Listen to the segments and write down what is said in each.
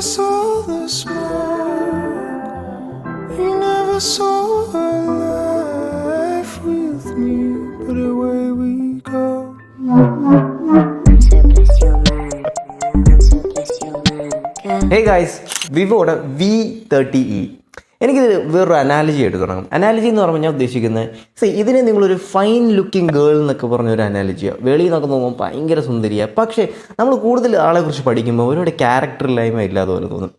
saw the smoke. You never saw a life with me, but away we go. Hey guys, വിവോയുടെ V30e. എനിക്കിത് വേറൊരു analogy ആയിട്ട് തുടങ്ങും. Analogy എന്ന് പറഞ്ഞാൽ ഞാൻ ഉദ്ദേശിക്കുന്നത് ഇതിനെ നിങ്ങളൊരു ഫൈൻ ലുക്കിംഗ് ഗേൾ എന്നൊക്കെ പറഞ്ഞൊരു അനാലജിയാണ്. വെളിയിൽ നിന്നൊക്കെ നോക്കുമ്പോൾ ഭയങ്കര സുന്ദരിയാണ്. പക്ഷേ നമ്മൾ കൂടുതൽ ആളെക്കുറിച്ച് പഠിക്കുമ്പോൾ അവരുടെ ക്യാരക്ടറില്ലായ്മ ഇല്ലാതെ പോലെ തോന്നും.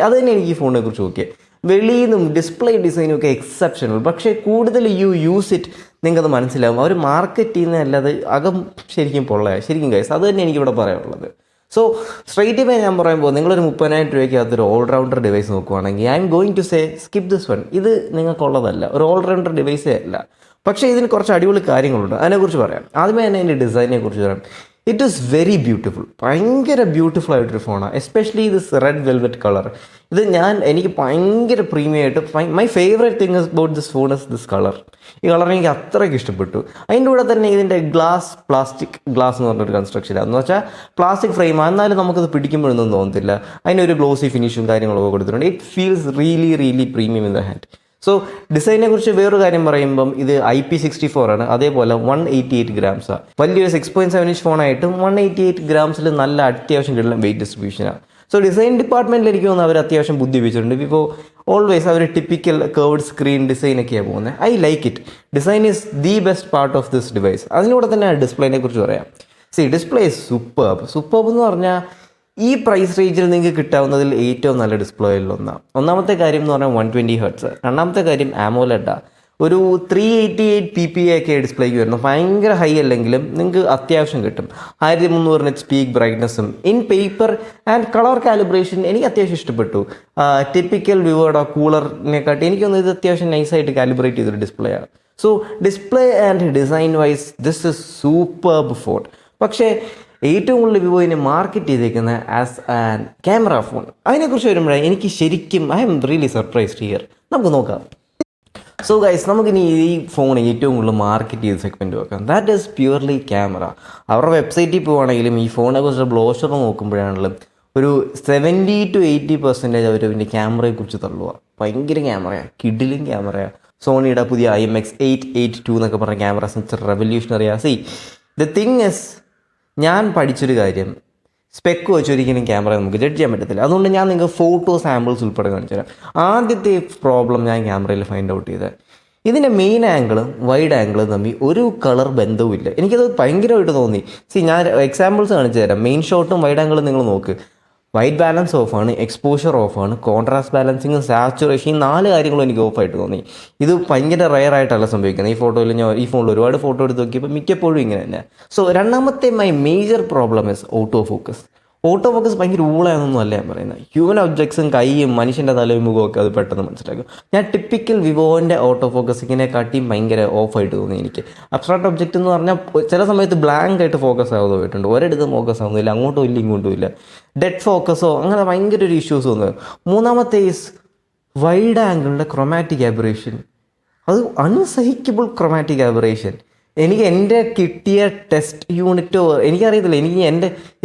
അത് തന്നെ എനിക്ക് ഈ ഫോണിനെ കുറിച്ച് നോക്കിയത്. വെളിയിൽ നിന്നും ഡിസ്പ്ലേ ഡിസൈനും ഒക്കെ എക്സെപ്ഷണൽ, പക്ഷേ കൂടുതൽ യൂസ് ഇറ്റ് നിങ്ങൾക്കത് മനസ്സിലാവും. അവർ മാർക്കറ്റ് ചെയ്യുന്നതല്ലാതെ അകം ശരിക്കും പൊള്ളയാണ്. ശരിക്കും ഗൈസ് അത് തന്നെ എനിക്കിവിടെ പറയാനുള്ളത്. സോ സ്ട്രൈറ്റ് വേ ഞാൻ പറയുമ്പോൾ നിങ്ങളൊരു 30,000 രൂപയ്ക്ക് അകത്തൊരു ഓൾറൗണ്ടർ ഡിവൈസ് നോക്കുവാണെങ്കിൽ I am going to say skip this one. ഇത് നിങ്ങൾക്കുള്ളതല്ല, ഒരു ഓൾറൗണ്ടർ ഡിവൈസേ അല്ല. പക്ഷേ ഇതിന് കുറച്ച് അടിപൊളി കാര്യങ്ങളുണ്ട്, അതിനെക്കുറിച്ച് പറയാം. ആദ്യമേ തന്നെ അതിൻ്റെ ഡിസൈനെ കുറിച്ച് പറയാം. ഇറ്റ് ഈസ് വെരി ബ്യൂട്ടിഫുൾ, ഭയങ്കര ബ്യൂട്ടിഫുൾ ആയിട്ടൊരു ഫോണാണ്. Especially this red velvet colour. ഇത് എനിക്ക് ഭയങ്കര പ്രീമിയം ആയിട്ട് my favourite thing about this phone is this colour. ഈ കളർ എനിക്ക് അത്രയ്ക്ക് ഇഷ്ടപ്പെട്ടു. അതിൻ്റെ കൂടെ തന്നെ ഇതിൻ്റെ പ്ലാസ്റ്റിക് ഗ്ലാസ് എന്ന് പറഞ്ഞൊരു കൺസ്ട്രക്ഷനാണ്. എന്ന് വെച്ചാൽ പ്ലാസ്റ്റിക് ഫ്രെയിമാണ്, എന്നാലും നമുക്കത് പിടിക്കുമ്പോഴൊന്നും തോന്നത്തില്ല. അതിനൊരു ഗ്ലോസി ഫിനിഷും കാര്യങ്ങളൊക്കെ കൊടുത്തിട്ടുണ്ട്. It feels really really premium in the hand. So ഡിസൈനെ കുറിച്ച് വേറൊരു കാര്യം പറയുമ്പം ഇത് IP64 ആണ്. അതേപോലെ 188 ഗ്രാംസാണ്. വലിയൊരു 6.7 ഇഞ്ച് ഫോണായിട്ടും 188 ഗ്രാംസിൽ നല്ല അത്യാവശ്യം കിട്ടുന്ന വെയിറ്റ് ഡിസ്ട്രിബ്യൂഷനാണ്. സോ ഡിസൈൻ ഡിപ്പാർട്ട്മെൻറ്റിൽ എനിക്ക് തോന്നുന്നു അവർ അത്യാവശ്യം ബുദ്ധി ഉപയോഗിച്ചിട്ടുണ്ട്. ഇപ്പോൾ ഓൾവേസ് അവർ ടിപ്പിക്കൽ കേർവ്ഡ് സ്ക്രീൻ ഡിസൈനൊക്കെയാണ് പോകുന്നത്. I like it. Design is the best part of this device. അതിലൂടെ തന്നെ ഡിസ്പ്ലേനെ കുറിച്ച് പറയാം. ഡിസ്പ്ലേ സൂപ്പർബ് എന്ന് പറഞ്ഞാൽ ഈ പ്രൈസ് റേഞ്ചിൽ നിങ്ങൾക്ക് കിട്ടാവുന്നതിൽ ഏറ്റവും നല്ല ഡിസ്പ്ലേയിൽ ഒന്നാമത്തെ കാര്യം എന്ന് പറഞ്ഞാൽ 120 Hz. രണ്ടാമത്തെ കാര്യം ആമോലെഡാണ്. ഒരു 388 PPI ഒക്കെ ഡിസ്പ്ലേക്ക് വരുന്നു. ഭയങ്കര ഹൈ അല്ലെങ്കിലും നിങ്ങൾക്ക് അത്യാവശ്യം കിട്ടും. 1300 nits പീക്ക് ബ്രൈറ്റ്നസ്സും in paper and colour calibration എനിക്ക് അത്യാവശ്യം ഇഷ്ടപ്പെട്ടു. ടിപ്പിക്കൽ വിവോയുടെ കൂളറിനെക്കാട്ടി എനിക്കൊന്ന് ഇത് അത്യാവശ്യം നൈസായിട്ട് കാലിബ്രേറ്റ് ചെയ്തൊരു ഡിസ്പ്ലേ ആണ്. So display and design wise this is superb phone. പക്ഷേ ഏറ്റവും കൂടുതൽ വിവോ ഇതിനെ മാർക്കറ്റ് ചെയ്തേക്കുന്നത് ആസ് ആൻ ക്യാമറ ഫോൺ. അതിനെക്കുറിച്ച് വരുമ്പോഴേ എനിക്ക് ശരിക്കും I am really surprised here. നമുക്ക് നോക്കാം. സോ ഗൈസ്, നമുക്കിനി ഈ ഫോൺ ഏറ്റവും കൂടുതൽ മാർക്കറ്റ് ചെയ്ത സെഗ്മെൻറ്റ് നോക്കാം. That is purely camera. അവരുടെ വെബ്സൈറ്റിൽ പോവുകയാണെങ്കിലും ഈ ഫോണിനെ കുറിച്ച് ബ്ലോഷർ നോക്കുമ്പോഴാണെങ്കിലും ഒരു 70 to 80% അവർ ഇതിൻ്റെ ക്യാമറയെക്കുറിച്ച് തള്ളുക. ഭയങ്കര ക്യാമറയാണ്, കിഡിലും ക്യാമറയാണ്. സോണിയുടെ പുതിയ IMX882 എന്നൊക്കെ പറഞ്ഞ ക്യാമറ സെൻസർ റെവല്യൂഷണറിയാണ്. ദ തിങ് ഇസ്, ഞാൻ പഠിച്ചൊരു കാര്യം, സ്പെക്ക് വെച്ചൊരിക്കലും ക്യാമറ നമുക്ക് ജഡ്ജ് ചെയ്യാൻ പറ്റത്തില്ല. അതുകൊണ്ട് ഞാൻ നിങ്ങൾക്ക് ഫോട്ടോ സാമ്പിൾസ് ഉൾപ്പെടെ കാണിച്ചു തരാം. ആദ്യത്തെ പ്രോബ്ലം ഞാൻ ക്യാമറയിൽ ഫൈൻഡ് ഔട്ട് ചെയ്തത്, ഇതിൻ്റെ മെയിൻ ആംഗിളും വൈഡ് ആംഗിളും തമ്മിൽ ഒരു കളർ ബന്ധവുമില്ല. എനിക്കത് ഭയങ്കരമായിട്ട് തോന്നി. ഞാൻ എക്സാമ്പിൾസ് കാണിച്ചു തരാം. മെയിൻ ഷോട്ടും വൈഡ് ആംഗിളും നിങ്ങൾ നോക്ക്. വൈറ്റ് ബാലൻസ് ഓഫാണ്, എക്സ്പോഷർ ഓഫാണ്, കോൺട്രാസ്റ്റ് ബാലൻസിങ്, സാച്ചുറേഷൻ, ഈ 4 കാര്യങ്ങളും എനിക്ക് ഓഫായിട്ട് തോന്നി. ഇത് ഭയങ്കര റയർ ആയിട്ടല്ല സംഭവിക്കുന്നത്. ഈ ഫോട്ടോയിൽ ഞാൻ ഈ ഫോണിൽ ഒരുപാട് ഫോട്ടോ എടുത്ത് നോക്കിയപ്പോൾ മിക്കപ്പോഴും ഇങ്ങനെ തന്നെ. സോ രണ്ടാമത്തെ my major problem is auto focus ഭയങ്കര ഊളാണെന്നൊന്നും അല്ല ഞാൻ പറയുന്നത്. ഹ്യൂമൻ ഒബ്ജക്ട്സും കൈയും മനുഷ്യൻ്റെ തലയും മുഖമൊക്കെ അത് പെട്ടെന്ന് മനസ്സിലാക്കും. ഞാൻ ടിപ്പിക്കൽ വിവോൻ്റെ ഓട്ടോ ഫോക്കസിങ്ങിനെക്കാട്ടിയും ഭയങ്കര ഓഫായിട്ട് തോന്നി എനിക്ക്. അബ്സ്ട്രാക്ട് ഒബ്ജക്റ്റ് എന്ന് പറഞ്ഞാൽ ചില സമയത്ത് ബ്ലാങ്ക് ആയിട്ട് ഫോക്കസ് ആവുന്നത് പോയിട്ടുണ്ട്. ഒരിടത്തും ഫോക്കസ് ആവുന്നില്ല, അങ്ങോട്ടും ഇല്ല ഇങ്ങോട്ടും ഇല്ല. ഡെഡ് ഫോക്കസോ അങ്ങനെ ഭയങ്കര ഒരു ഇഷ്യൂസ് തോന്നുന്നത്. മൂന്നാമത്തെ ഈസ് വൈഡ് ആംഗിളിൻ്റെ ക്രൊമാറ്റിക് ആബറേഷൻ. അത് അൺസഹിക്കബിൾ ക്രൊമാറ്റിക് ആബറേഷൻ. എൻ്റെ കിട്ടിയ ടെസ്റ്റ് യൂണിറ്റോ എനിക്കറിയത്തില്ല,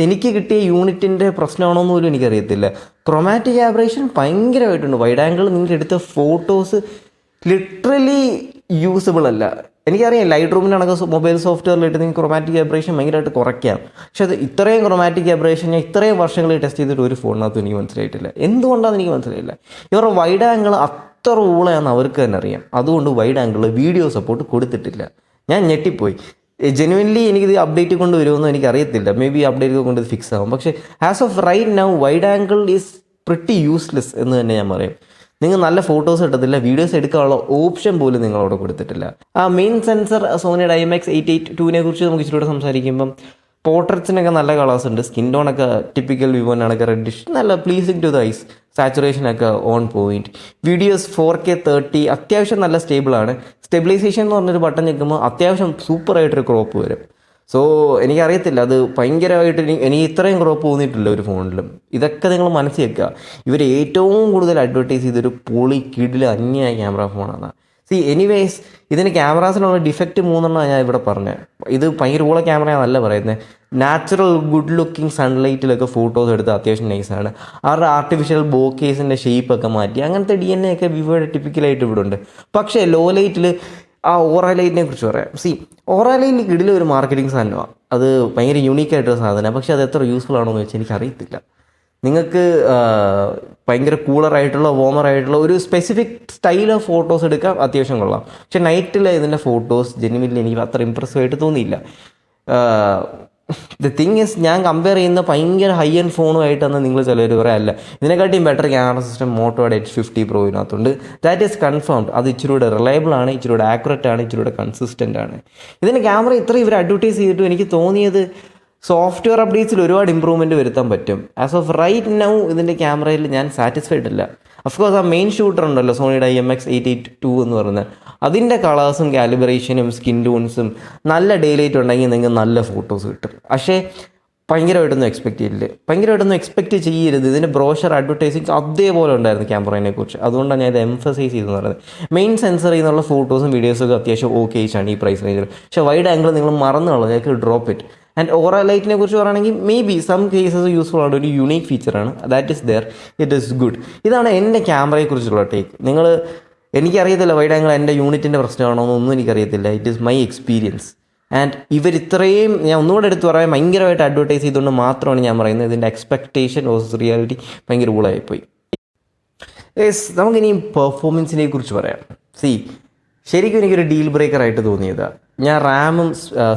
എനിക്ക് കിട്ടിയ യൂണിറ്റിൻ്റെ പ്രശ്നമാണോന്ന് പോലും എനിക്കറിയത്തില്ല. ക്രൊമാറ്റിക് ആബറേഷൻ ഭയങ്കരമായിട്ടുണ്ട്. വൈഡ് ആംഗിൾ നിങ്ങൾ എടുത്ത ഫോട്ടോസ് ലിറ്ററലി യൂസബിൾ അല്ല. എനിക്കറിയാം ലൈറ്റ് റൂമിലാണെങ്കിൽ മൊബൈൽ സോഫ്റ്റ്വെയറിലിട്ട് നിങ്ങൾക്ക് ക്രൊമാറ്റിക് ആബറേഷൻ ഭയങ്കരമായിട്ട് കുറയ്ക്കാം. പക്ഷെ അത് ഇത്രയും ക്രൊമാറ്റിക് ആബറേഷൻ ഞാൻ ഇത്രയും വർഷങ്ങളിൽ ടെസ്റ്റ് ചെയ്തിട്ട് ഒരു ഫോണിനകത്ത് എനിക്ക് മനസ്സിലായിട്ടില്ല. എന്തുകൊണ്ടാണെന്ന് എനിക്ക് മനസ്സിലായില്ല. ഇവരുടെ വൈഡ് ആംഗിൾ അത്ര ഊളയാണെന്ന് അവർക്ക് തന്നെ അറിയാം. അതുകൊണ്ട് വൈഡ് ആംഗിൾ വീഡിയോ സപ്പോർട്ട് കൊടുത്തിട്ടില്ല. ഞാൻ ഞെട്ടിപ്പോയി. ജെനുവൻലി എനിക്കിത് അപ്ഡേറ്റ് കൊണ്ട് വരുമെന്ന് എനിക്കറിയത്തില്ല. മേ ബി അപ്ഡേറ്റ് കൊണ്ട് ഇത് ഫിക്സ് ആകും. പക്ഷേ as of right now wide angle is pretty useless എന്ന് തന്നെ ഞാൻ പറയും. നിങ്ങൾ നല്ല ഫോട്ടോസ് എടുത്തില്ല, വീഡിയോസ് എടുക്കാനുള്ള ഓപ്ഷൻ പോലും നിങ്ങളവിടെ കൊടുത്തിട്ടില്ല. ആ മെയിൻ സെൻസർ സോണിയുടെ IMX882 കുറിച്ച് നമുക്ക് ഇച്ചിരി കൂടെ സംസാരിക്കുമ്പം പോർട്രേറ്റ്സിനൊക്കെ നല്ല കളേഴ്സ് ഉണ്ട്. സ്കിൻ ടോണൊക്കെ ടിപ്പിക്കൽ വിവോനാണൊക്കെ റെഡിഷ്, നല്ല പ്ലീസിങ് ടു ദ ഐസ്. സാച്ചുറേഷനൊക്കെ ഓൺ പോയിൻറ്റ്. വീഡിയോസ് 4K 30 അത്യാവശ്യം നല്ല സ്റ്റേബിളാണ്. സ്റ്റെബിലൈസേഷൻ എന്ന് പറഞ്ഞൊരു ബട്ടൺ ഞെക്കുമ്പോൾ അത്യാവശ്യം സൂപ്പറായിട്ടൊരു ക്രോപ്പ് വരും. സോ എനിക്കറിയത്തില്ല, അത് ഭയങ്കരമായിട്ട് എനിക്ക് ഇത്രയും ക്രോപ്പ് തോന്നിയിട്ടില്ല ഒരു ഫോണിലും. ഇതൊക്കെ നിങ്ങൾ മനസ്സിൽ വെക്കുക. ഇവർ ഏറ്റവും കൂടുതൽ അഡ്വർട്ടൈസ് ചെയ്തൊരു പൊളി കിടിൽ അന്യായ ക്യാമറ ഫോണാണ്. എനിവേസ് ഇതിന് ക്യാമറാസിനുള്ള ഡിഫക്റ്റ് 3 ഞാൻ ഇവിടെ പറഞ്ഞത്. ഇത് ഭയങ്കര ഊള ക്യാമറയാണെന്നല്ല പറയുന്നത്. നാച്ചുറൽ ഗുഡ് ലുക്കിംഗ് സൺലൈറ്റിലൊക്കെ ഫോട്ടോസ് എടുത്ത് അത്യാവശ്യം നൈസാണ്. അവരുടെ ആർട്ടിഫിഷ്യൽ ബോക്കേസിൻ്റെ ഷേപ്പൊക്കെ മാറ്റി അങ്ങനത്തെ DNA ഒക്കെ വിവോയുടെ ടിപ്പിക്കലായിട്ട് ഇവിടെ ഉണ്ട്. പക്ഷേ ലോ ലൈറ്റിൽ ആ ഓറ ലൈറ്റിനെ കുറിച്ച് പറയാം. ഓറ ലൈറ്റിൽ കിടിലം ഒരു മാർക്കറ്റിംഗ് സാധനമാണ്. അത് ഭയങ്കര യൂണീക്കായിട്ടൊരു സാധനമാണ്. പക്ഷേ അത് എത്ര യൂസ്ഫുൾ ആണോ എന്ന് വെച്ചാൽ എനിക്കറിയത്തില്ല. നിങ്ങൾക്ക് ഭയങ്കര കൂളറായിട്ടുള്ള വോമറായിട്ടുള്ള ഒരു സ്പെസിഫിക് സ്റ്റൈൽ ഓഫ് ഫോട്ടോസ് എടുക്കാം, അത്യാവശ്യം കൊള്ളാം. പക്ഷേ നൈറ്റിൽ ഇതിൻ്റെ ഫോട്ടോസ് ജെനുവിൻലി എനിക്ക് അത്ര ഇമ്പ്രസീവായിട്ട് തോന്നിയില്ല. ദ തിങ് ഇസ്, ഞാൻ കമ്പയർ ചെയ്യുന്ന ഭയങ്കര ഹൈ എൻഡ് ഫോണുമായിട്ടെന്ന് നിങ്ങൾ ചിലർ പറയാല്ല. ഇതിനെക്കാട്ടിയും ബെറ്റർ ക്യാമറ സിസ്റ്റം മോട്ടോയുടെ H50 Pro ഇതിനകത്തുണ്ട്. That is confirmed. അത് ഇച്ചിരൂടെ റിലയബിൾ ആണ്, ഇച്ചിരൂടെ ആക്യുറേറ്റ് ആണ്, ഇച്ചിരൂടെ കൺസിസ്റ്റൻ്റ് ആണ്. ഇതിൻ്റെ ക്യാമറ ഇത്രയും ഇവർ അഡ്വർട്ടൈസ് ചെയ്തിട്ടും എനിക്ക് തോന്നിയത് സോഫ്റ്റ്വെയർ അപ്ഡേറ്റ്സിൽ ഒരുപാട് ഇമ്പ്രൂവ്മെൻറ്റ് വരുത്താൻ പറ്റും. ആസ് ഓഫ് റൈറ്റ് നൗ ഇതിൻ്റെ ക്യാമറയിൽ ഞാൻ സാറ്റിസ്ഫൈഡ് അല്ല. അഫ്കോഴ്സ് ആ മെയിൻ ഷൂട്ടർ ഉണ്ടല്ലോ, സോണിയുടെ IMX882 എന്ന് പറയുന്നത്, അതിൻ്റെ കളേഴ്സും കാലിബ്രേഷനും സ്കിൻ ടൂൺസും നല്ല ഡേ ലൈറ്റ് ഉണ്ടെങ്കിൽ നിങ്ങൾക്ക് നല്ല ഫോട്ടോസ് കിട്ടും. പക്ഷേ ഭയങ്കരമായിട്ടൊന്നും എക്സ്പെക്റ്റ് ചെയ്യരുത്. ഇതിൻ്റെ ബ്രോഷർ അഡ്വർടൈസിങ് അതേപോലെ ഉണ്ടായിരുന്നു ക്യാമറയെ കുറിച്ച്. അതുകൊണ്ടാണ് ഞാൻ ഇത് എംഫസൈസ് ചെയ്തെന്ന് പറയുന്നത്. മെയിൻ സെൻസറിൽ നിന്നുള്ള ഫോട്ടോസും വീഡിയോസൊക്കെ അത്യാവശ്യം ഓക്കേഷാണ് ഈ പ്രൈസ് റേഞ്ചിൽ. പക്ഷേ വൈഡ് ആംഗിൾ നിങ്ങൾ മറന്നു കളഞ്ഞു, നിങ്ങൾക്ക് ഡ്രോപ്പ് ഇറ്റ്. ആൻഡ് ഓറ ലൈറ്റിനെ കുറിച്ച് പറയുകയാണെങ്കിൽ may be some cases useful ആണ്, ഒരു യുണീക്ക് ഫീച്ചറാണ്. That is there, it is good. ഇതാണ് എൻ്റെ ക്യാമറയെക്കുറിച്ചുള്ള ടേക്ക്. എനിക്കറിയത്തില്ല വൈഡ് ആംഗിൾ എൻ്റെ യൂണിറ്റിൻ്റെ പ്രശ്നമാണോ എന്നൊന്നും എനിക്കറിയത്തില്ല. It is my experience. And ഇവരിത്രയും, ഞാൻ ഒന്നുകൂടെ എടുത്ത് പറയാൻ, ഭയങ്കരമായിട്ട് അഡ്വർടൈസ് ചെയ്തുകൊണ്ട് മാത്രമാണ് ഞാൻ പറയുന്നത്. ഇതിൻ്റെ എക്സ്പെക്റ്റേഷൻ വേഴ്സസ് റിയാലിറ്റി ഭയങ്കര കൂളായിപ്പോയി. നമുക്കിനി പെർഫോമൻസിനെ കുറിച്ച് പറയാം. ശരിക്കും എനിക്കൊരു ഡീൽ ബ്രേക്കറായിട്ട് തോന്നിയതാണ്. ഞാൻ റാമും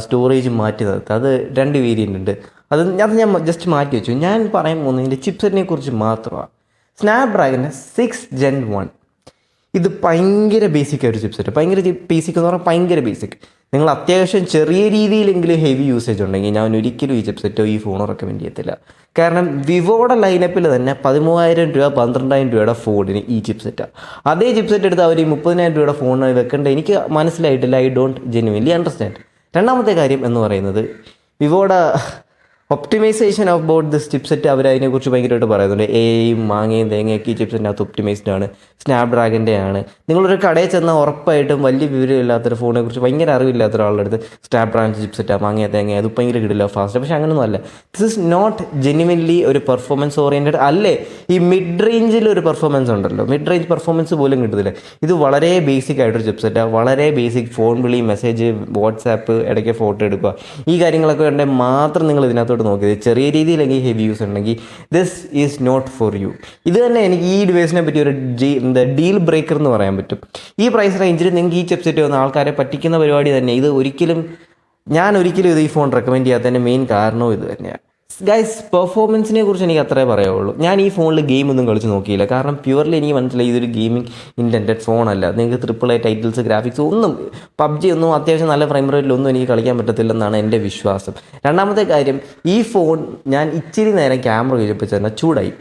സ്റ്റോറേജും മാറ്റി നിർത്തുക. അത് 2 വേരിയൻ്റ് ഉണ്ട്. അത് ഞാൻ ജസ്റ്റ് മാറ്റി വെച്ചു. ഞാൻ പറയാൻ പോകുന്നതിൻ്റെ ചിപ്സെറ്റിനെ കുറിച്ച് മാത്രമാണ്. Snapdragon 6 Gen 1. ഇത് ഭയങ്കര ബേസിക് ആയൊരു ചിപ്സെറ്റ്. ഭയങ്കര ബേസിക് എന്ന് പറഞ്ഞാൽ ഭയങ്കര ബേസിക്. നിങ്ങൾ അത്യാവശ്യം ചെറിയ രീതിയിലെങ്കിലും ഹെവി യൂസേജ് ഉണ്ടെങ്കിൽ ഞാൻ ഒരിക്കലും ഈ ചിപ്സെറ്റോ ഈ ഫോണോ റെക്കമെൻഡ് ചെയ്യത്തില്ല. കാരണം വിവോയുടെ ലൈനപ്പിൽ തന്നെ 13,000 രൂപ 12,000 രൂപയുടെ ഫോണിന് ഈ ചിപ്സെറ്റാണ്. അതേ ചിപ്സെറ്റ് എടുത്ത് അവർ 30,000 രൂപയുടെ ഫോണിന് വെക്കേണ്ടത് എനിക്ക് മനസ്സിലായിട്ടില്ല. I don't genuinely understand. രണ്ടാമത്തെ കാര്യം എന്ന് പറയുന്നത്, വിവോയുടെ optimisation of both this chipset അവർ അതിനെക്കുറിച്ച് ഭയങ്കരമായിട്ട് പറയുന്നുണ്ട്. എയും മാങ്ങയും തേങ്ങയൊക്കെ ഈ ചിപ്സെറ്റിനകത്ത് ഒപ്റ്റിമൈസ്ഡ് ആണ്, സ്നാപ്ഡ്രാഗൻ്റെ ആണ്. നിങ്ങളൊരു കടയിൽ ചെന്നാൽ ഉറപ്പായിട്ടും വലിയ വിവരമില്ലാത്തൊരു ഫോണിനെക്കുറിച്ച് ഭയങ്കര അറിവില്ലാത്ത ഒരാളുടെ അടുത്ത് സ്നാപ്ഡ്രാഗൺ ചിപ്സെറ്റാണ്, മാങ്ങയ തേങ്ങ, അത് ഭയങ്കര കിടില്ല ഫാസ്റ്റ്. പക്ഷേ അങ്ങനെയൊന്നും അല്ല. ദിസ് ഇസ് നോട്ട് ജെന്യുവൻലി ഒരു പെർഫോമൻസ് ഓറിയൻറ്റഡ് അല്ലേ. ഈ മിഡ് റേഞ്ചിൽ ഒരു പെർഫോമൻസ് ഉണ്ടല്ലോ, മിഡ് റേഞ്ച് പെർഫോമൻസ് പോലും കിട്ടത്തില്ല. ഇത് വളരെ ബേസിക് ആയിട്ടൊരു ചിപ്സെറ്റാണ്. വളരെ ബേസിക് ഫോൺ വിളി, മെസ്സേജ്, വാട്സാപ്പ്, ഇടയ്ക്ക് ഫോട്ടോ എടുക്കുക, ഈ കാര്യങ്ങളൊക്കെ ഉണ്ടെങ്കിൽ മാത്രം നിങ്ങൾ ഇതിനകത്തോട്ട് നോക്കിയത്. ചെറിയ രീതിയിലെങ്കിൽ ഹെവി യൂസ് ഉണ്ടെങ്കിൽ this is not for you. ഇത് തന്നെ എനിക്ക് ഈ ഡിവൈസിനെ പറ്റി ഒരു ഡീൽ ബ്രേക്കർ എന്ന് പറയാൻ പറ്റും. ഈ പ്രൈസ് റേഞ്ചിൽ നിങ്ങൾക്ക് ഈ ചിപ്സെറ്റ് വന്ന ആൾക്കാരെ പറ്റിക്കുന്ന പരിപാടി തന്നെ. ഞാൻ ഒരിക്കലും ഇത് ഈ ഫോൺ റെക്കമെൻഡ് ചെയ്യാത്തതിൻ്റെ മെയിൻ കാരണവും ഇത് തന്നെയാണ്. ഗൈസ്, പെർഫോമൻസിനെ കുറിച്ച് എനിക്ക് അത്രേ പറയാവുള്ളൂ. ഞാൻ ഈ ഫോണിൽ ഗെയിം ഒന്നും കളിച്ച് നോക്കിയില്ല. കാരണം പ്യുവർലി എനിക്ക് മനസ്സിലായി ഇതൊരു ഗെയിമിംഗ് ഇൻറ്റൻറ്റഡ് ഫോണല്ല. നിങ്ങൾക്ക് AAA ടൈറ്റിൽസ്, ഗ്രാഫിക്സ് ഒന്നും, PUBG ഒന്നും അത്യാവശ്യം നല്ല ഫ്രെയിം റേറ്റിലൊന്നും എനിക്ക് കളിക്കാൻ പറ്റത്തില്ലെന്നാണ് എൻ്റെ വിശ്വാസം. രണ്ടാമത്തെ കാര്യം, ഈ ഫോൺ ഞാൻ ഇച്ചിരി നേരം ക്യാമറ കഴിച്ചപ്പോൾ തന്നെ ചൂടായി.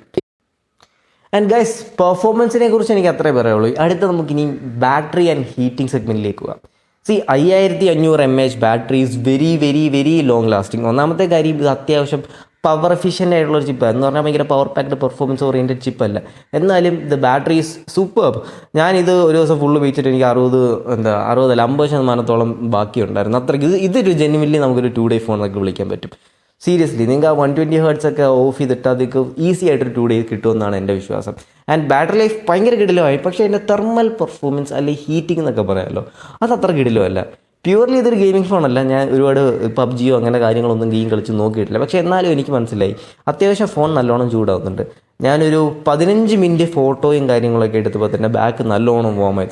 ആൻഡ് ഗൈസ്, പെർഫോമൻസിനെ കുറിച്ച് എനിക്ക് അത്രേ പറയുള്ളൂ. അടുത്ത നമുക്കിനി ബാറ്ററി ആൻഡ് ഹീറ്റിംഗ് സെഗ്മെൻറ്റിലേക്ക് പോകാം. 5500 mAh battery is very very very long lasting. ഒന്നാമത്തെ കാര്യം, ഇത് അത്യാവശ്യം പവർ എഫിഷ്യൻ്റ് ആയിട്ടുള്ളൊരു ചിപ്പാണ്. എന്ന് പറഞ്ഞാൽ ഭയങ്കര പവർ പാക്ഡ് പെർഫോമൻസ് ഓറിയൻറ്റഡ് ചിപ്പല്ല. എന്നാലും ദ ബാറ്ററി ഈസ് സൂപ്പർബ്. ഞാനിത് ഒരു ദിവസം ഫുള്ള് ഉപയോഗിച്ചിട്ട് എനിക്ക് 50% ബാക്കിയുണ്ടായിരുന്നു. അത്രയ്ക്ക് ഇതൊരു ജെന്യുവൻലി നമുക്കൊരു 2 day ഫോൺ എന്നൊക്കെ വിളിക്കാൻ പറ്റും. സീരിയസ്ലി, നിങ്ങൾക്ക് ആ 120 Hz ഒക്കെ ഓഫ് ചെയ്തിട്ട് അതൊക്കെ ഈസി ആയിട്ടൊരു 2 days കിട്ടുമെന്നാണ് എൻ്റെ വിശ്വാസം. ആൻഡ് ബാറ്ററി ലൈഫ് ഭയങ്കര കിടിലമായി. പക്ഷേ എൻ്റെ തെർമൽ പെർഫോമൻസ് അല്ലെങ്കിൽ ഹീറ്റിംഗ് എന്നൊക്കെ പറയാമല്ലോ, അത് അത്ര കിടിലമല്ല. പ്യുവർലി ഇതൊരു ഗെയിമിംഗ് ഫോണല്ല. ഞാൻ ഒരുപാട് PUBGയോ അങ്ങനെ കാര്യങ്ങളൊന്നും ഗെയിം കളിച്ച് നോക്കിയിട്ടില്ല. പക്ഷേ എന്നാലും എനിക്ക് മനസ്സിലായി അത്യാവശ്യം ഫോൺ നല്ലോണം ചൂടാവുന്നുണ്ട്. ഞാനൊരു 15 മിനിറ്റ് ഫോട്ടോയും കാര്യങ്ങളൊക്കെ എടുത്തപ്പോൾ തന്നെ ബാക്ക് നല്ലോണം വാമായി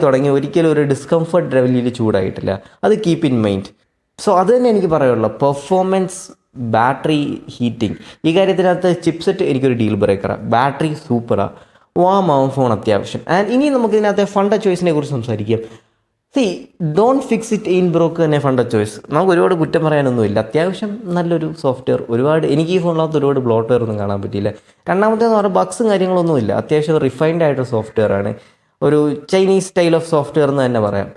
തുടങ്ങി. ഒരിക്കലും ഒരു ഡിസ്കംഫർട്ട് ലെവലിൽ ചൂടായിട്ടില്ല. അത് കീപ്പ് ഇൻ മൈൻഡ്. സോ അത് തന്നെ എനിക്ക് പറയുള്ളൂ. പെർഫോമൻസ്, ബാറ്ററി, ഹീറ്റിംഗ്, ഈ കാര്യത്തിനകത്ത് ചിപ്സെറ്റ് എനിക്കൊരു ഡീൽ ബ്രേക്കറാണ്. ബാറ്ററി സൂപ്പറാണ്, വാമാവും ഫോൺ അത്യാവശ്യം. ആൻഡ് ഇനി നമുക്കിതിനകത്തെ ഫണ്ട ചോയ്സിനെ കുറിച്ച് സംസാരിക്കാം. ഡോണ്ട് ഫിക്സ് ഇറ്റ് ഇൻ ബ്രോക്ക് തന്നെ ഫണ്ട ചോയ്സ്. നമുക്ക് ഒരുപാട് കുറ്റം പറയാനൊന്നുമില്ല. അത്യാവശ്യം നല്ലൊരു സോഫ്റ്റ്വെയർ. എനിക്ക് ഈ ഫോണിനകത്ത് ഒരുപാട് ബ്ലോട്ട്വെയർ ഒന്നും കാണാൻ പറ്റിയില്ല. രണ്ടാമത്തേന്ന് പറഞ്ഞാൽ ബഗ്സും കാര്യങ്ങളൊന്നുമില്ല. അത്യാവശ്യം റിഫൈൻഡ് ആയിട്ടൊരു സോഫ്റ്റ്വെയർ ആണ്. ഒരു ചൈനീസ് സ്റ്റൈൽ ഓഫ് സോഫ്റ്റ്വെയർ എന്ന് തന്നെ പറയാം.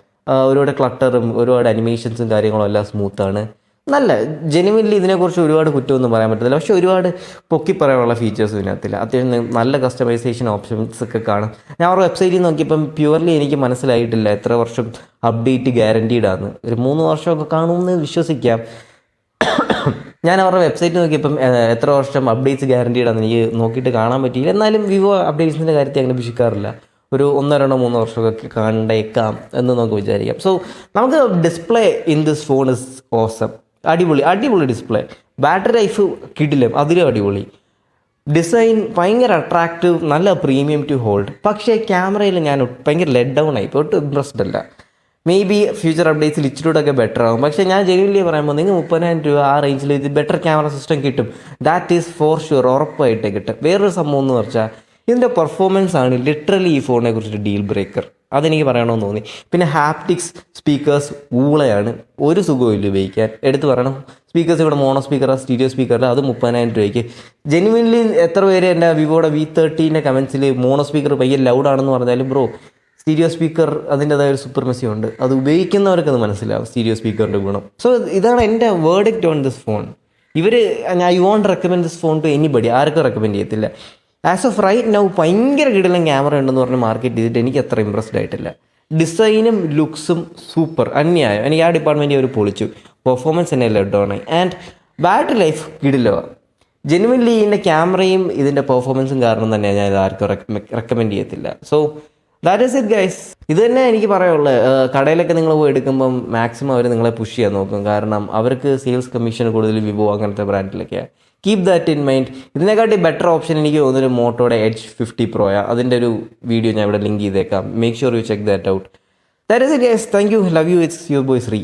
ഒരുപാട് ക്ലട്ടറും ഒരുപാട് അനിമേഷൻസും കാര്യങ്ങളും എല്ലാം സ്മൂത്താണ്. നല്ല ജെനുവിൻലി ഇതിനെക്കുറിച്ച് ഒരുപാട് കുറ്റമൊന്നും പറയാൻ പറ്റത്തില്ല. പക്ഷേ ഒരുപാട് പൊക്കി പറയാനുള്ള ഫീച്ചേഴ്സ് ഇതിനകത്തില്ല. അത്യാവശ്യം നല്ല കസ്റ്റമൈസേഷൻ ഓപ്ഷൻസ് ഒക്കെ കാണും. ഞാൻ അവരുടെ വെബ്സൈറ്റിൽ നോക്കിയപ്പം പ്യുവർലി എനിക്ക് മനസ്സിലായിട്ടില്ല എത്ര വർഷം അപ്ഡേറ്റ് ഗ്യാരണ്ടീഡാണ്. ഒരു 3 വർഷമൊക്കെ കാണുമെന്ന് വിശ്വസിക്കാം. ഞാൻ അവരുടെ വെബ്സൈറ്റ് നോക്കിയപ്പം എത്ര വർഷം അപ്ഡേറ്റ്സ് ഗ്യാരണ്ടീഡാണെന്ന് എനിക്ക് നോക്കിയിട്ട് കാണാൻ പറ്റിയില്ല. എന്നാലും വിവോ അപ്ഡേറ്റ്സിൻ്റെ കാര്യത്തിൽ അങ്ങനെ വിശ്വസിക്കാറില്ല. ഒരു 1, 2, 3 വർഷമൊക്കെ കണ്ടേക്കാം എന്ന് നമുക്ക് വിചാരിക്കാം. സോ നമുക്ക് display in this phone is awesome. അടിപൊളി ഡിസ്പ്ലേ. ബാറ്ററി ലൈഫ് കിടിലം, അതിലും അടിപൊളി. ഡിസൈൻ ഭയങ്കര അട്രാക്റ്റീവ്, നല്ല പ്രീമിയം ടു ഹോൾഡ്. പക്ഷേ ക്യാമറയിൽ ഞാൻ ഭയങ്കര ലെറ്റ് ഡൗൺ ആയി, ഒട്ടും ഇൻട്രസ്റ്റഡ് അല്ല. മേ ബി ഫ്യൂച്ചർ അപ്ഡേറ്റ്സിൽ ഇച്ചിരൂടെയൊക്കെ ബെറ്റർ ആകും. പക്ഷേ ഞാൻ ജെനുവൻലി പറയുമ്പോൾ നിങ്ങൾ 30,000 രൂപ ആ റേഞ്ചിൽ ഇത് ബെറ്റർ ക്യാമറ സിസ്റ്റം കിട്ടും. ദാറ്റ് ഈസ് ഫോർ ഷുവർ, ഉറപ്പായിട്ട് കിട്ടും. വേറൊരു സംഭവം എന്ന് വെച്ചാൽ ഇതിൻ്റെ പെർഫോമൻസ് ആണ് ലിറ്ററലി ഈ ഫോണിനെ കുറിച്ചിട്ട് ഡീൽ ബ്രേക്കർ. അതെനിക്ക് പറയണമെന്ന് തോന്നി. പിന്നെ ഹാപ്റ്റിക്സ് സ്പീക്കേഴ്സ് ഊളയാണ്, ഒരു സുഖവും ഇല്ല ഉപയോഗിക്കാൻ. എടുത്ത് പറയണം, സ്പീക്കേഴ്സ് ഇവിടെ മോണോ സ്പീക്കറാ സ്റ്റീരിയോ സ്പീക്കറിൽ, അത് 30,000 രൂപയ്ക്ക്. ജെനുവിൻലി എത്ര പേര് എൻ്റെ വിവോയുടെ V30 കമൻസിൽ മോണോ സ്പീക്കർ ഭയങ്കര ലൗഡാണെന്ന് പറഞ്ഞാലും ബ്രോ സ്റ്റീരിയോ സ്പീക്കർ അതിൻ്റെതായ ഒരു സൂപ്പർമസി ഉണ്ട്. അത് ഉപയോഗിക്കുന്നവർക്കത് മനസ്സിലാവും സ്റ്റീരിയോ സ്പീക്കറിൻ്റെ ഗുണം. സോ ഇതാണ് എൻ്റെ verdict on this phone. I won't recommend this phone to anybody. ആർക്കും റെക്കമെൻഡ് ചെയ്യത്തില്ല. ആസ് ഓഫ് റൈറ്റ് നൗ ഭയങ്കര കിടിലൻ ക്യാമറ ഉണ്ടെന്ന് പറഞ്ഞ് മാർക്കറ്റ് ചെയ്തിട്ട് എനിക്ക് അത്ര ഇമ്പ്രസ്ഡ് ആയിട്ടില്ല. ഡിസൈനും ലുക്സും സൂപ്പർ, അന്യായം. എനിക്ക് ആ ഡിപ്പാർട്ട്മെൻറ്റ് അവർ പൊളിച്ചു. പെർഫോമൻസ് തന്നെ ലെഡ് ഓൺ ആയി. ആൻഡ് ബാറ്ററി ലൈഫ് കിടിലോ. ജെനുവൻലി ഇതിൻ്റെ ക്യാമറയും ഇതിൻ്റെ പെർഫോമൻസും കാരണം തന്നെ ഞാൻ ഇത് ആർക്കും റെക്കമെൻഡ് ചെയ്യത്തില്ല. So that is it guys. ഇത് തന്നെ എനിക്ക് പറയാനുള്ളത്. കടയിലൊക്കെ നിങ്ങൾ പോയി എടുക്കുമ്പം മാക്സിമം അവർ നിങ്ങളെ പുഷ് ചെയ്യാൻ നോക്കും. കാരണം അവർക്ക് സെയിൽസ് കമ്മീഷൻ കൂടുതൽ വിവോ അങ്ങനത്തെ ബ്രാൻഡിലൊക്കെയാണ്. Keep that in mind. ഇതിനെക്കാട്ടി ബെറ്റർ ഓപ്ഷൻ എനിക്ക് തോന്നുന്നൊരു മോട്ടോയുടെ Edge 50 Pro. അതിൻ്റെ ഒരു വീഡിയോ ഞാൻ ഇവിടെ ലിങ്ക് ചെയ്തേക്കാം. Make sure U check that out. That is it guys. Thank you. Love you. It's your boy Shri.